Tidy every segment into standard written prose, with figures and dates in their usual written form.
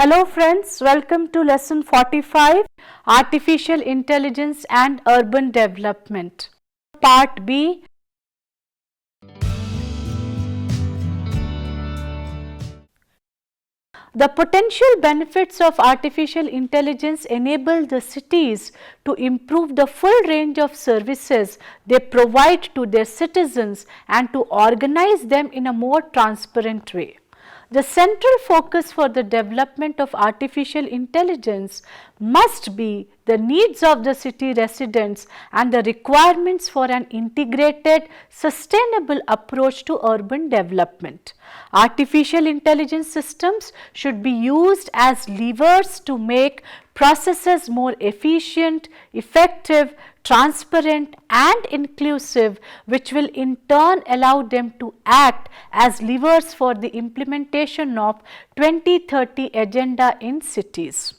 Hello friends, welcome to lesson 45, Artificial Intelligence and Urban Development. Part B. The potential benefits of artificial intelligence enable the cities to improve the full range of services they provide to their citizens and to organize them in a more transparent way. The central focus for the development of artificial intelligence must be the needs of the city residents and the requirements for an integrated, sustainable approach to urban development. Artificial intelligence systems should be used as levers to make processes more efficient, effective, transparent and inclusive, which will in turn allow them to act as levers for the implementation of 2030 agenda in cities.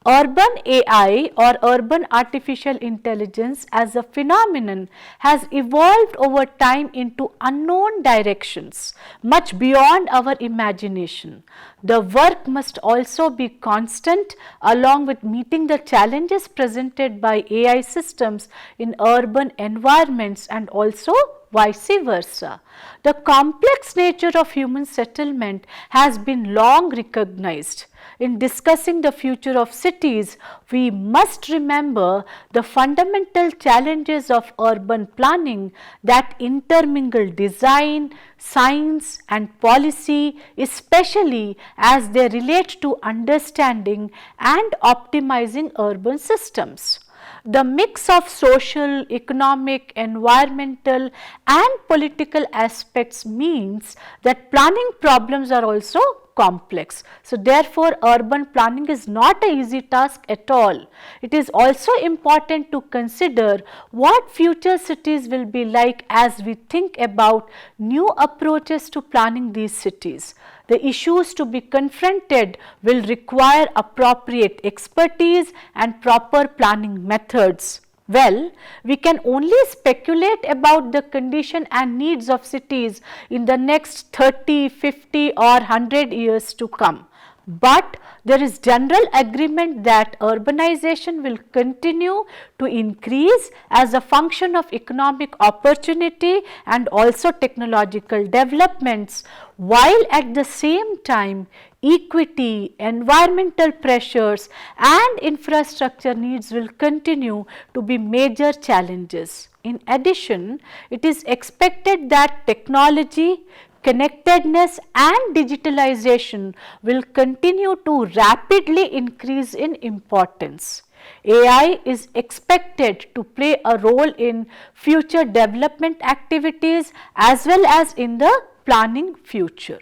Urban AI or urban artificial intelligence as a phenomenon has evolved over time into unknown directions, much beyond our imagination. The work must also be constant along with meeting the challenges presented by AI systems in urban environments and also vice versa. The complex nature of human settlement has been long recognized. In discussing the future of cities, we must remember the fundamental challenges of urban planning that intermingle design, science and policy, especially as they relate to understanding and optimizing urban systems. The mix of social, economic, environmental and political aspects means that planning problems are also complex. So, therefore, urban planning is not an easy task at all. It is also important to consider what future cities will be like as we think about new approaches to planning these cities. The issues to be confronted will require appropriate expertise and proper planning methods. Well, we can only speculate about the condition and needs of cities in the next 30, 50 or 100 years to come. But there is general agreement that urbanization will continue to increase as a function of economic opportunity and also technological developments, while at the same time equity, environmental pressures and infrastructure needs will continue to be major challenges. In addition, it is expected that technology, connectedness and digitalization will continue to rapidly increase in importance. AI is expected to play a role in future development activities as well as in the planning future.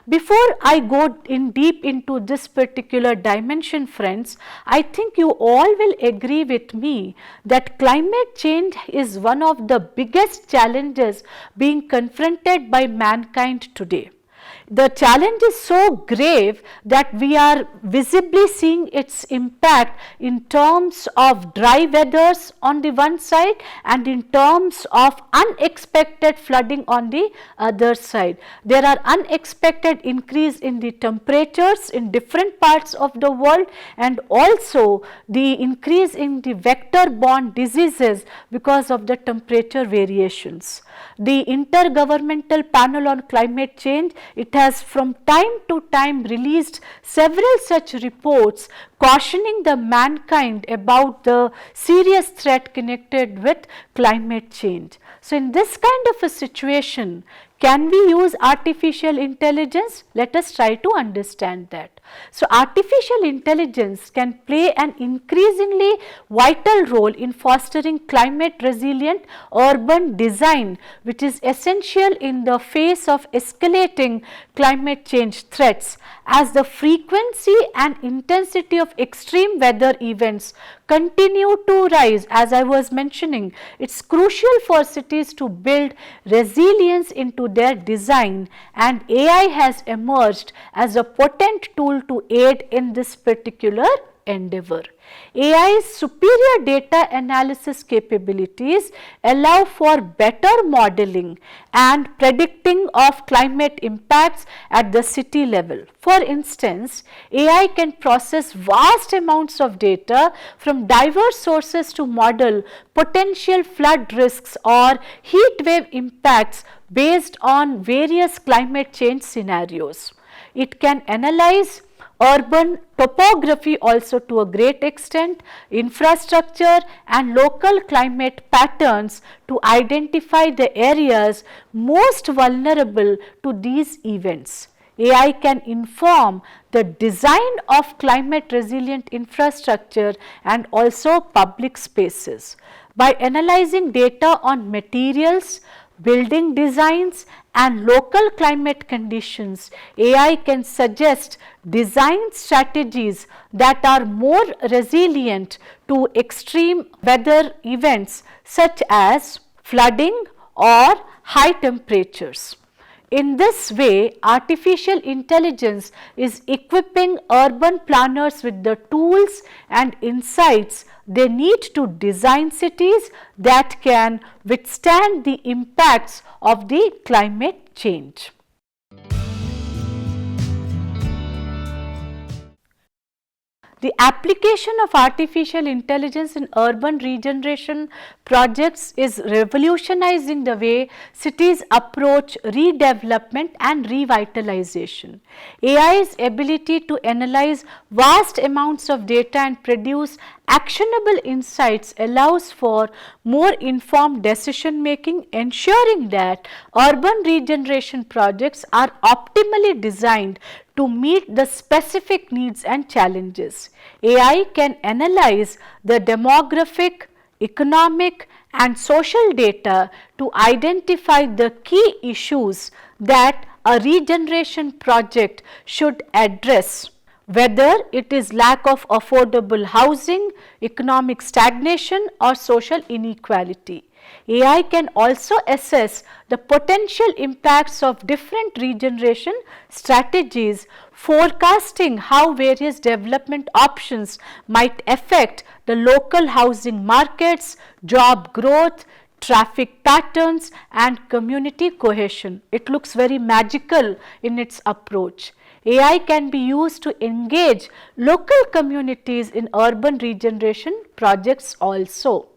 Before I go in deep into this particular dimension, friends, I think you all will agree with me that climate change is one of the biggest challenges being confronted by mankind today. The challenge is so grave that we are visibly seeing its impact in terms of dry weathers on the one side and in terms of unexpected flooding on the other side. There are unexpected increase in the temperatures in different parts of the world and also the increase in the vector-borne diseases because of the temperature variations. The Intergovernmental Panel on Climate Change, it has from time to time released several such reports cautioning the mankind about the serious threat connected with climate change. So, in this kind of a situation, can we use artificial intelligence? Let us try to understand that. So, artificial intelligence can play an increasingly vital role in fostering climate resilient urban design, which is essential in the face of escalating climate change threats, as the frequency and intensity of extreme weather events continue to rise. As I was mentioning, it is crucial for cities to build resilience into their design, and AI has emerged as a potent tool to aid in this particular endeavor. AI's superior data analysis capabilities allow for better modeling and predicting of climate impacts at the city level. For instance, AI can process vast amounts of data from diverse sources to model potential flood risks or heat wave impacts based on various climate change scenarios. It can analyze urban topography also to a great extent, infrastructure and local climate patterns to identify the areas most vulnerable to these events. AI can inform the design of climate resilient infrastructure and also public spaces. By analyzing data on materials, building designs and local climate conditions, AI can suggest design strategies that are more resilient to extreme weather events such as flooding or high temperatures. In this way, artificial intelligence is equipping urban planners with the tools and insights they need to design cities that can withstand the impacts of the climate change. The application of artificial intelligence in urban regeneration projects is revolutionizing the way cities approach redevelopment and revitalization. AI's ability to analyze vast amounts of data and produce actionable insights allows for more informed decision making, ensuring that urban regeneration projects are optimally designed to meet the specific needs and challenges. AI can analyze the demographic, economic and social data to identify the key issues that a regeneration project should address, whether it is lack of affordable housing, economic stagnation or social inequality. AI can also assess the potential impacts of different regeneration strategies, forecasting how various development options might affect the local housing markets, job growth, traffic patterns and community cohesion. It looks very magical in its approach. AI can be used to engage local communities in urban regeneration projects also.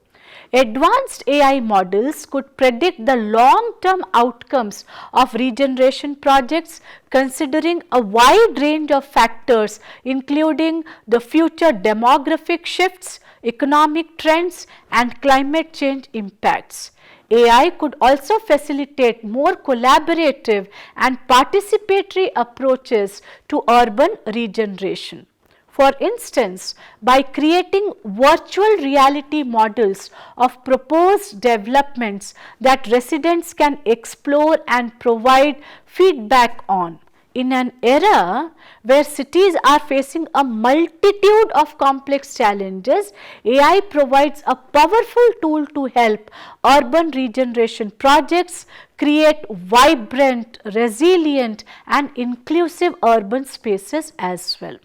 Advanced AI models could predict the long-term outcomes of regeneration projects considering a wide range of factors including the future demographic shifts, economic trends and climate change impacts. AI could also facilitate more collaborative and participatory approaches to urban regeneration. For instance, by creating virtual reality models of proposed developments that residents can explore and provide feedback on. In an era where cities are facing a multitude of complex challenges, AI provides a powerful tool to help urban regeneration projects create vibrant, resilient and inclusive urban spaces as well.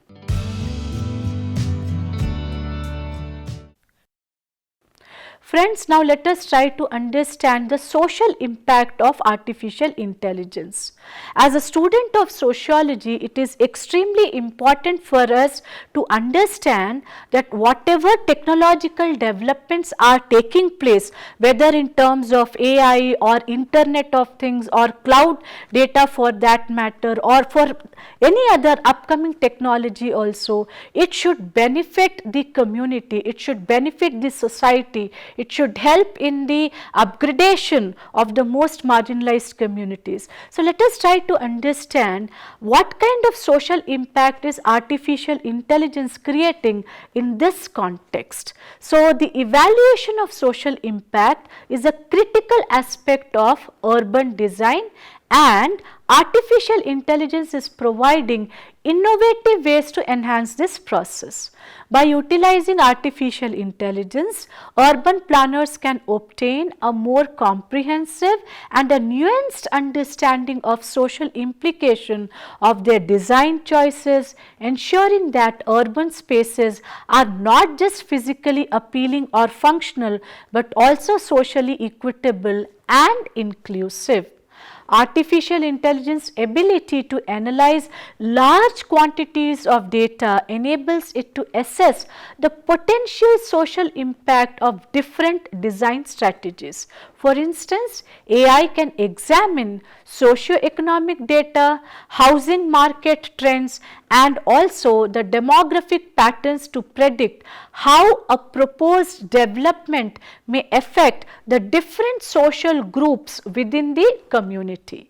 Friends, now let us try to understand the social impact of artificial intelligence. As a student of sociology, it is extremely important for us to understand that whatever technological developments are taking place, whether in terms of AI or Internet of Things or cloud data for that matter or for any other upcoming technology also, it should benefit the community, it should benefit the society, it should help in the upgradation of the most marginalized communities. So, let us try to understand what kind of social impact is artificial intelligence creating in this context. So, the evaluation of social impact is a critical aspect of urban design and Artificial intelligence is providing innovative ways to enhance this process. By utilizing artificial intelligence, urban planners can obtain a more comprehensive and a nuanced understanding of social implication of their design choices, ensuring that urban spaces are not just physically appealing or functional, but also socially equitable and inclusive. Artificial intelligence ability to analyze large quantities of data enables it to assess the potential social impact of different design strategies. For instance, AI can examine socio-economic data, housing market trends, and also the demographic patterns to predict how a proposed development may affect the different social groups within the community.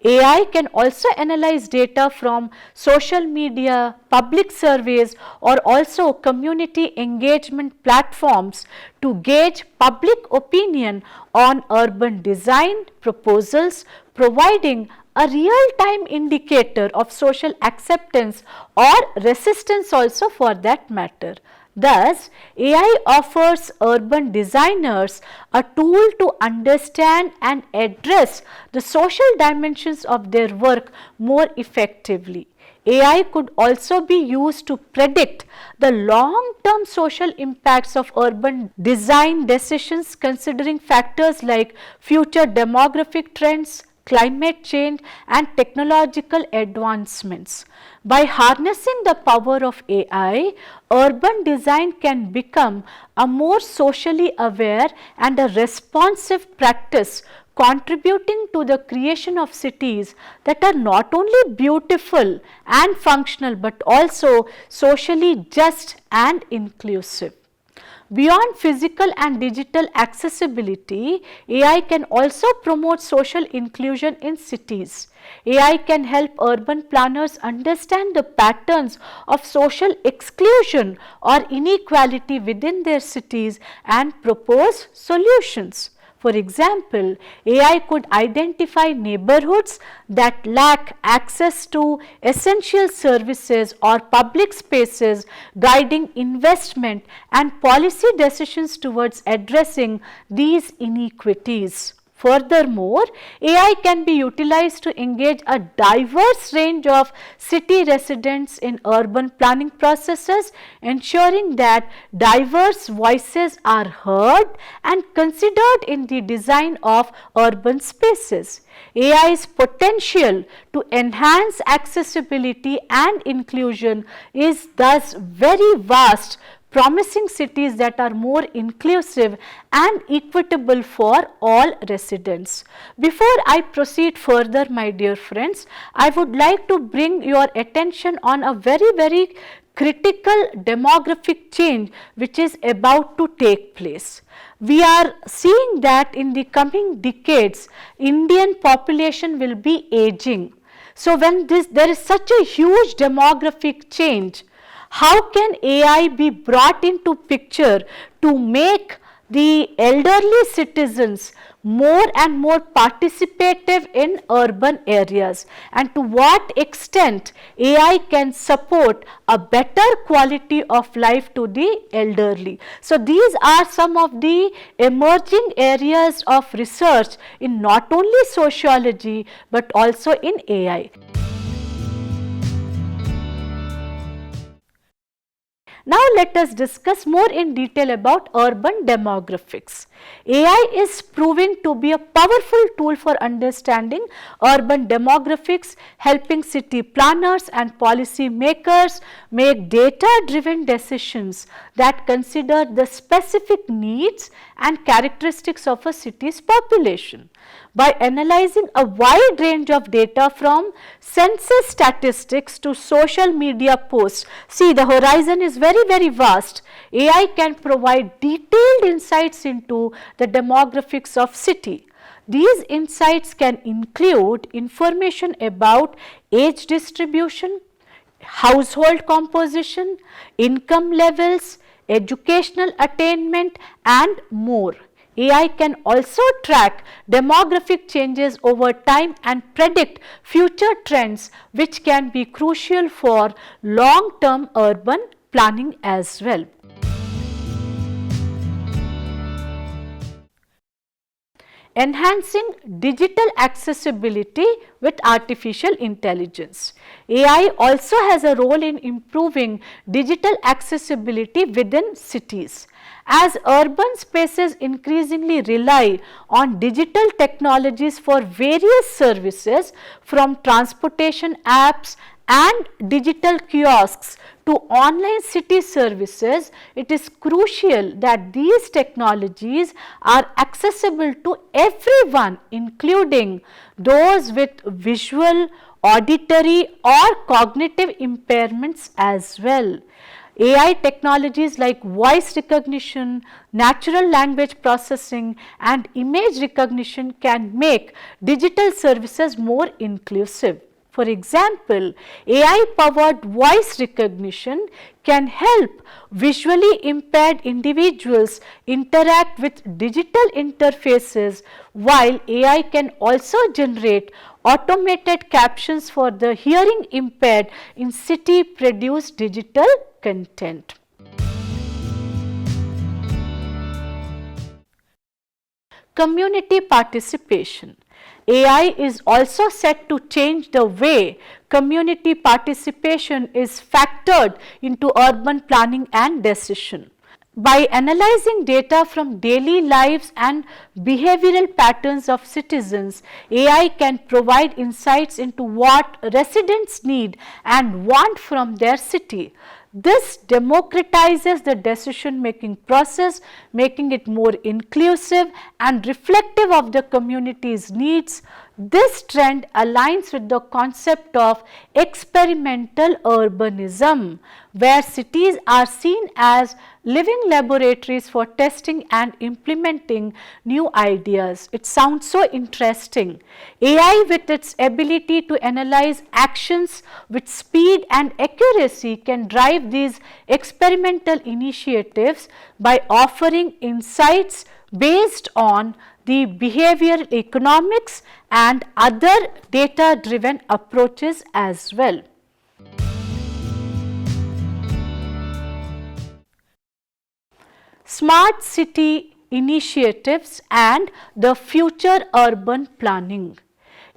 AI can also analyze data from social media, public surveys, or also community engagement platforms to gauge public opinion on urban design proposals, providing a real-time indicator of social acceptance or resistance also for that matter. Thus, AI offers urban designers a tool to understand and address the social dimensions of their work more effectively. AI could also be used to predict the long-term social impacts of urban design decisions, considering factors like future demographic trends, climate change, and technological advancements. By harnessing the power of AI, urban design can become a more socially aware and a responsive practice, contributing to the creation of cities that are not only beautiful and functional but also socially just and inclusive. Beyond physical and digital accessibility, AI can also promote social inclusion in cities. AI can help urban planners understand the patterns of social exclusion or inequality within their cities and propose solutions. For example, AI could identify neighborhoods that lack access to essential services or public spaces, guiding investment and policy decisions towards addressing these inequities. Furthermore, AI can be utilized to engage a diverse range of city residents in urban planning processes, ensuring that diverse voices are heard and considered in the design of urban spaces. AI's potential to enhance accessibility and inclusion is thus very vast, promising cities that are more inclusive and equitable for all residents. Before I proceed further, my dear friends, I would like to bring your attention on a very critical demographic change which is about to take place. We are seeing that in the coming decades, Indian population will be aging. So, when there is such a huge demographic change, how can AI be brought into picture to make the elderly citizens more and more participative in urban areas, and to what extent AI can support a better quality of life to the elderly. So, these are some of the emerging areas of research in not only sociology but also in AI. Now, let us discuss more in detail about urban demographics. AI is proving to be a powerful tool for understanding urban demographics, helping city planners and policy makers make data-driven decisions that consider the specific needs and characteristics of a city's population. By analyzing a wide range of data from census statistics to social media posts, see, the horizon is very vast. AI can provide detailed insights into the demographics of city. These insights can include information about age distribution, household composition, income levels, educational attainment, and more. AI can also track demographic changes over time and predict future trends, which can be crucial for long-term urban planning as well. Enhancing digital accessibility with artificial intelligence. AI also has a role in improving digital accessibility within cities. As urban spaces increasingly rely on digital technologies for various services, from transportation apps and digital kiosks to online city services, it is crucial that these technologies are accessible to everyone, including those with visual, auditory or cognitive impairments as well. AI technologies like voice recognition, natural language processing and image recognition can make digital services more inclusive. For example, AI powered voice recognition can help visually impaired individuals interact with digital interfaces, while AI can also generate automated captions for the hearing impaired in city produced digital content. Community participation. AI is also set to change the way community participation is factored into urban planning and decision. By analyzing data from daily lives and behavioral patterns of citizens, AI can provide insights into what residents need and want from their city. This democratizes the decision making process, making it more inclusive and reflective of the community's needs. This trend aligns with the concept of experimental urbanism, where cities are seen as living laboratories for testing and implementing new ideas. It sounds so interesting. AI, with its ability to analyze actions with speed and accuracy, can drive these experimental initiatives by offering insights based on the behavioral economics and other data driven approaches as well. Smart city initiatives and the future urban planning.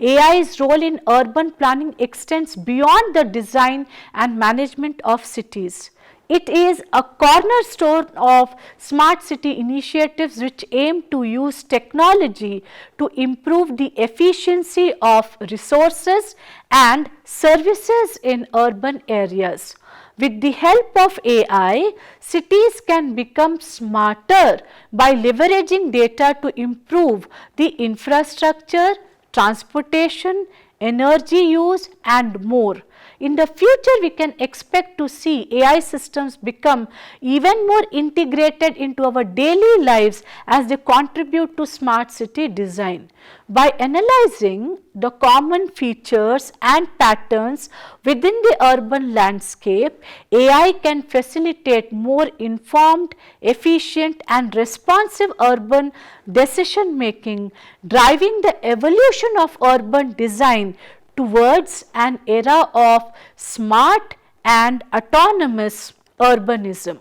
AI's role in urban planning extends beyond the design and management of cities. It is a cornerstone of smart city initiatives which aim to use technology to improve the efficiency of resources and services in urban areas. With the help of AI, cities can become smarter by leveraging data to improve the infrastructure, transportation, energy use and more. In the future, we can expect to see AI systems become even more integrated into our daily lives as they contribute to smart city design. By analyzing the common features and patterns within the urban landscape, AI can facilitate more informed, efficient and responsive urban decision making, driving the evolution of urban design towards an era of smart and autonomous urbanism.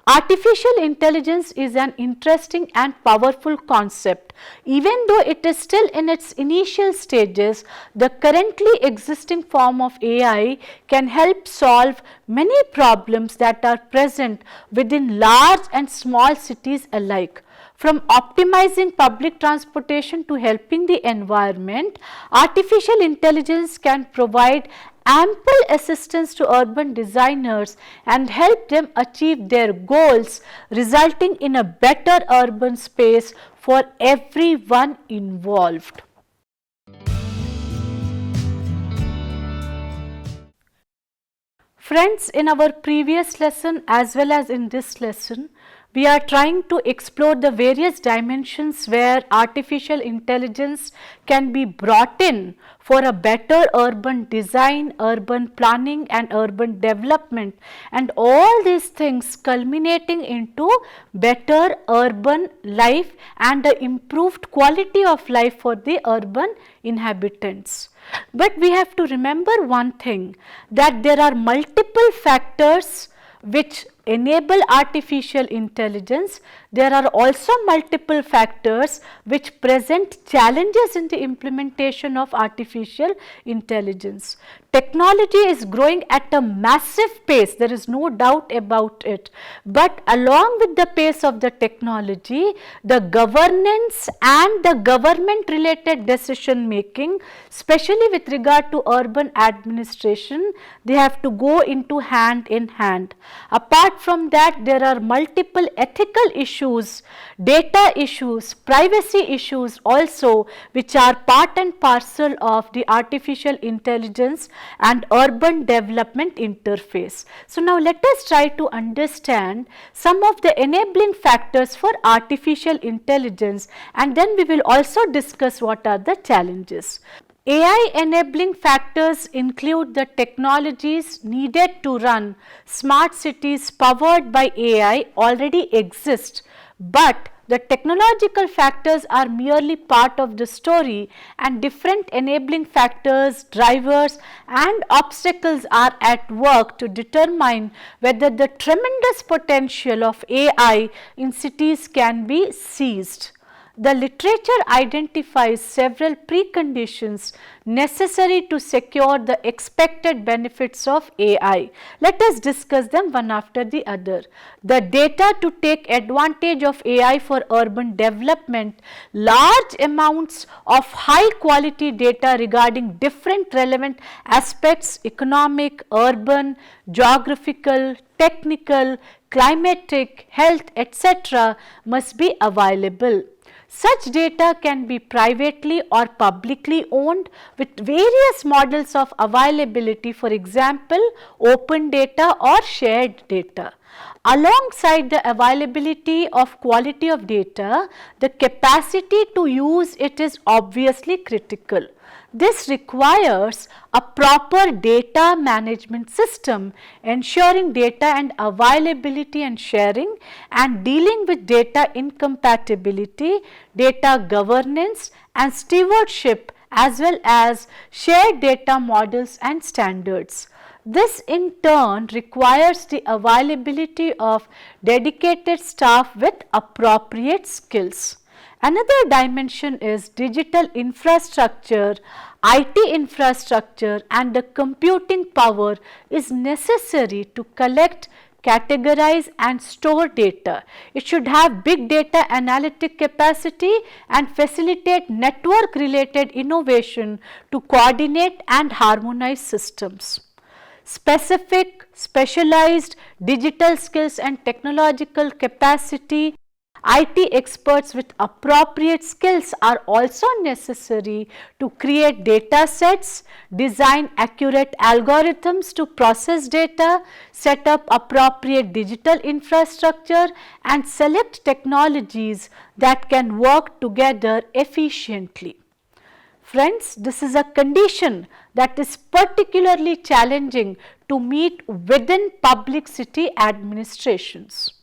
Artificial intelligence is an interesting and powerful concept. Even though it is still in its initial stages, the currently existing form of AI can help solve many problems that are present within large and small cities alike. From optimizing public transportation to helping the environment, artificial intelligence can provide ample assistance to urban designers and help them achieve their goals, resulting in a better urban space for everyone involved. Friends, in our previous lesson as well as in this lesson, We are trying to explore the various dimensions where artificial intelligence can be brought in for a better urban design, urban planning and urban development, and all these things culminating into better urban life and the improved quality of life for the urban inhabitants. But we have to remember one thing, that there are multiple factors which enable artificial intelligence. There are also multiple factors which present challenges in the implementation of artificial intelligence. Technology is growing at a massive pace, there is no doubt about it, but along with the pace of the technology, the governance and the government related decision making, especially with regard to urban administration, they have to go into hand in hand. Apart from that, there are multiple ethical issues, data issues, privacy issues also, which are part and parcel of the artificial intelligence and urban development interface. So now let us try to understand some of the enabling factors for artificial intelligence, and then we will also discuss what are the challenges. AI enabling factors include the technologies needed to run smart cities powered by AI already exist, but the technological factors are merely part of the story, and different enabling factors, drivers and obstacles are at work to determine whether the tremendous potential of AI in cities can be seized. The literature identifies several preconditions necessary to secure the expected benefits of AI. Let us discuss them one after the other. The data to take advantage of AI for urban development, large amounts of high quality data regarding different relevant aspects, economic, urban, geographical, technical, climatic, health, etc. must be available. Such data can be privately or publicly owned with various models of availability, for example, open data or shared data. Alongside the availability of quality of data, the capacity to use it is obviously critical. This requires a proper data management system, ensuring data and availability and sharing, and dealing with data incompatibility, data governance and stewardship, as well as shared data models and standards. This in turn requires the availability of dedicated staff with appropriate skills. Another dimension is digital infrastructure. IT infrastructure and the computing power is necessary to collect, categorize and store data. It should have big data analytic capacity and facilitate network related innovation to coordinate and harmonize systems. Specialized digital skills and technological capacity, IT experts with appropriate skills are also necessary to create data sets, design accurate algorithms to process data, set up appropriate digital infrastructure and select technologies that can work together efficiently. Friends, this is a condition that is particularly challenging to meet within public city administrations.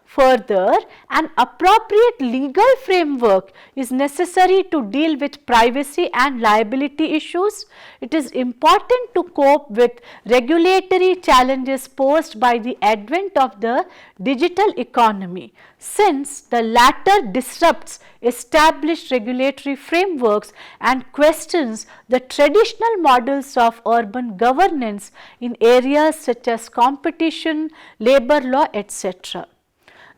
Further, an appropriate legal framework is necessary to deal with privacy and liability issues. It is important to cope with regulatory challenges posed by the advent of the digital economy, since the latter disrupts established regulatory frameworks and questions the traditional models of urban governance in areas such as competition, labor law, etc.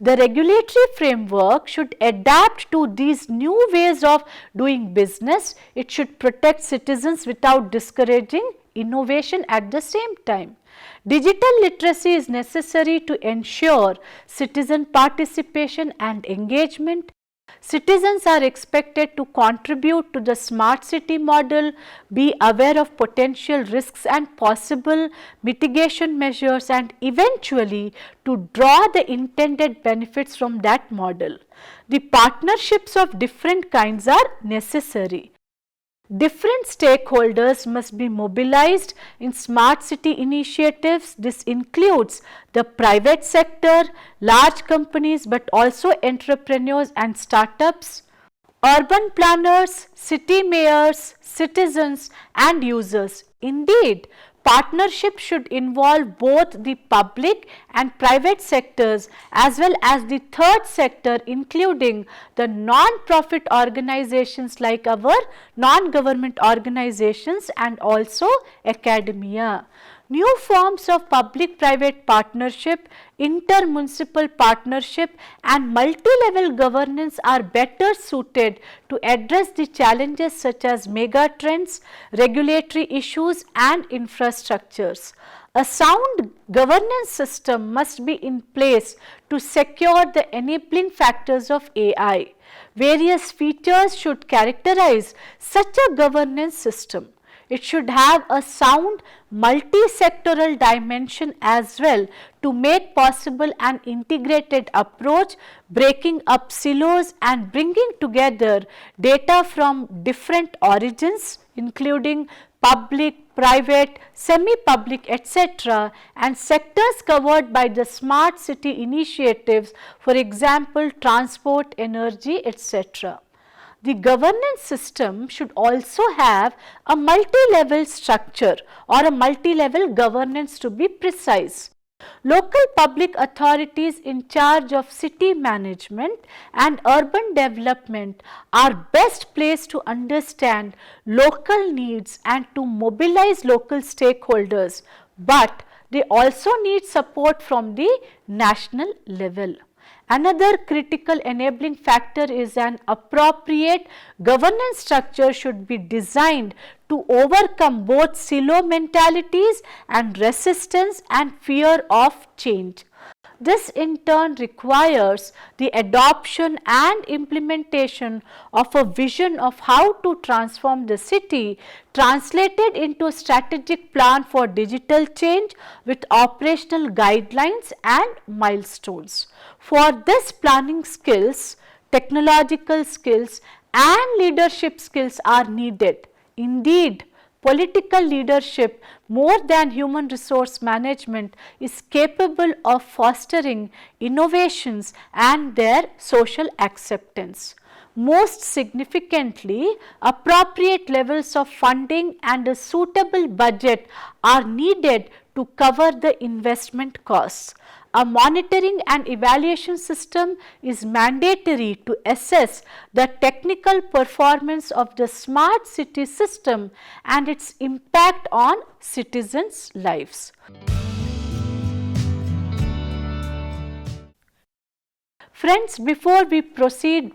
The regulatory framework should adapt to these new ways of doing business. It should protect citizens without discouraging innovation at the same time. Digital literacy is necessary to ensure citizen participation and engagement. Citizens are expected to contribute to the smart city model, be aware of potential risks and possible mitigation measures, and eventually to draw the intended benefits from that model. The partnerships of different kinds are necessary. Different stakeholders must be mobilized in smart city initiatives. This includes the private sector, large companies, but also entrepreneurs and startups, urban planners, city mayors, citizens and users. Indeed, partnership should involve both the public and private sectors as well as the third sector, including the non-profit organizations like our non-government organizations and also academia. New forms of public-private partnership, inter-municipal partnership and multi-level governance are better suited to address the challenges such as mega trends, regulatory issues and infrastructures. A sound governance system must be in place to secure the enabling factors of AI. Various features should characterize such a governance system. It should have a sound multi-sectoral dimension as well to make possible an integrated approach, breaking up silos and bringing together data from different origins, including public, private, semi-public, etc., and sectors covered by the smart city initiatives, for example, transport, energy, etc. The governance system should also have a multi-level structure or a multi-level governance, to be precise. Local public authorities in charge of city management and urban development are best placed to understand local needs and to mobilize local stakeholders, but they also need support from the national level. Another critical enabling factor is an appropriate governance structure should be designed to overcome both silo mentalities and resistance and fear of change. This in turn requires the adoption and implementation of a vision of how to transform the city, translated into a strategic plan for digital change with operational guidelines and milestones. For this, planning skills, technological skills and leadership skills are needed. Indeed, political leadership, more than human resource management, is capable of fostering innovations and their social acceptance. Most significantly, appropriate levels of funding and a suitable budget are needed to cover the investment costs. A monitoring and evaluation system is mandatory to assess the technical performance of the smart city system and its impact on citizens' lives. Friends, before we proceed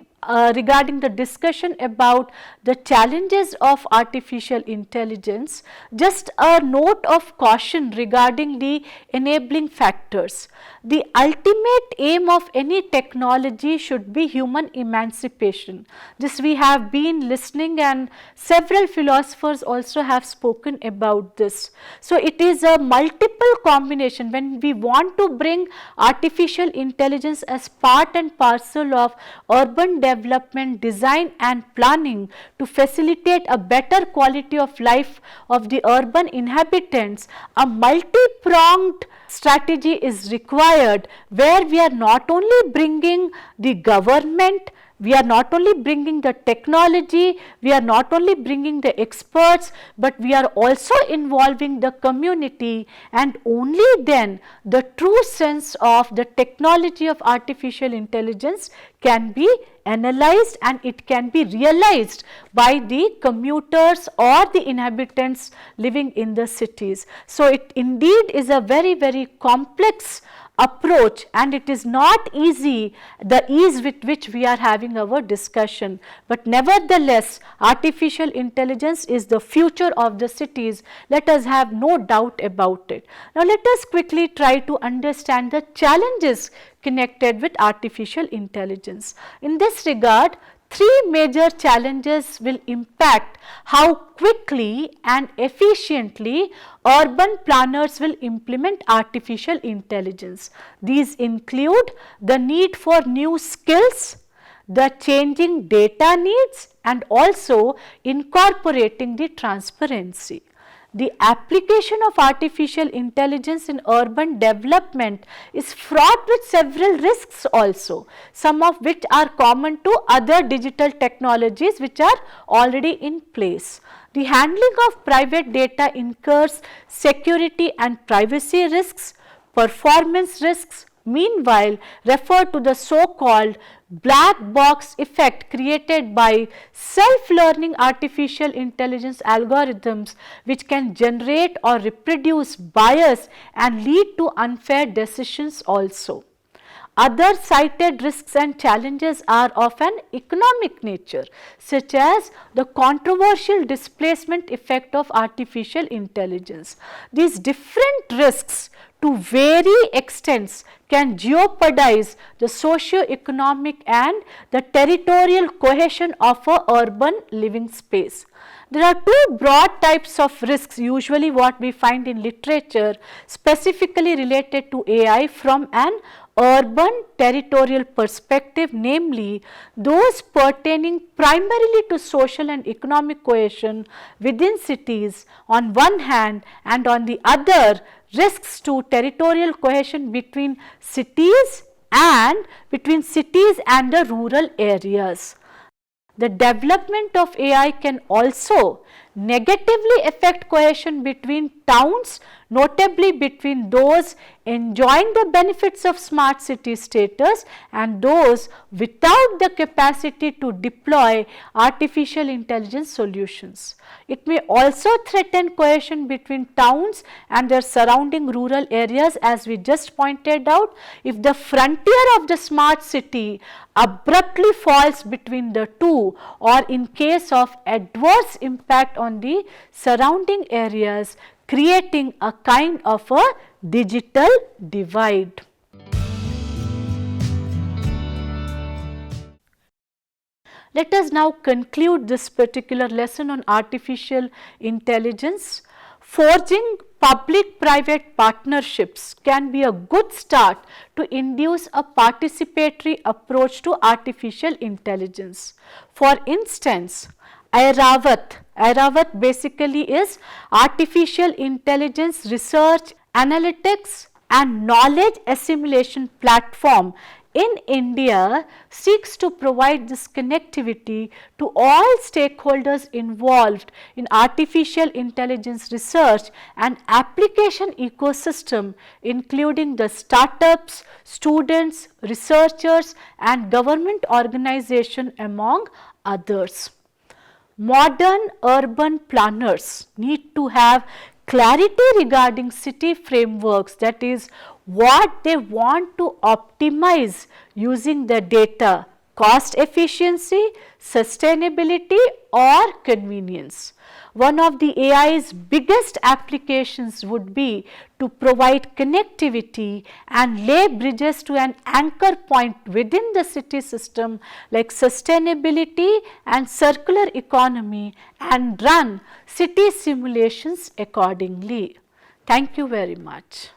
regarding the discussion about the challenges of artificial intelligence, just a note of caution regarding the enabling factors. The ultimate aim of any technology should be human emancipation. This we have been listening, and several philosophers also have spoken about this. So, it is a multiple combination. When we want to bring artificial intelligence as part and parcel of urban development, design and planning to facilitate a better quality of life of the urban inhabitants, a multi-pronged strategy is required, where we are not only bringing the government, we are not only bringing the technology, we are not only bringing the experts, but we are also involving the community, and only then the true sense of the technology of artificial intelligence can be analyzed and it can be realized by the commuters or the inhabitants living in the cities. So, it indeed is a very, very complex approach, and it is not easy, the ease with which we are having our discussion, but nevertheless artificial intelligence is the future of the cities. Let us have no doubt about it. Now let us quickly try to understand the challenges connected with artificial intelligence. In this regard, three major challenges will impact how quickly and efficiently urban planners will implement artificial intelligence. These include the need for new skills, the changing data needs, and also incorporating the transparency. The application of artificial intelligence in urban development is fraught with several risks also, some of which are common to other digital technologies which are already in place. The handling of private data incurs security and privacy risks, performance risks, meanwhile refer to the so-called black box effect created by self-learning artificial intelligence algorithms, which can generate or reproduce bias and lead to unfair decisions also. Other cited risks and challenges are of an economic nature, such as the controversial displacement effect of artificial intelligence. These different risks to varying extents can jeopardize the socio-economic and the territorial cohesion of a urban living space. There are two broad types of risks usually what we find in literature specifically related to AI from an urban territorial perspective, namely those pertaining primarily to social and economic cohesion within cities on one hand, and on the other risks to territorial cohesion between cities and the rural areas. The development of AI can also negatively affect cohesion between towns, notably between those enjoying the benefits of smart city status and those without the capacity to deploy artificial intelligence solutions. It may also threaten cohesion between towns and their surrounding rural areas, as we just pointed out. If the frontier of the smart city abruptly falls between the two, or in case of adverse impact on the surrounding areas, creating a kind of a digital divide. Let us now conclude this particular lesson on artificial intelligence. Forging public-private partnerships can be a good start to induce a participatory approach to artificial intelligence. For instance, Airavat basically is artificial intelligence research, analytics and knowledge assimilation platform in India seeks to provide this connectivity to all stakeholders involved in artificial intelligence research and application ecosystem, including the startups, students, researchers and government organization among others. Modern urban planners need to have clarity regarding city frameworks, that is what they want to optimize using the data, cost efficiency, sustainability or convenience. One of the AI's biggest applications would be to provide connectivity and lay bridges to an anchor point within the city system like sustainability and circular economy, and run city simulations accordingly. Thank you very much.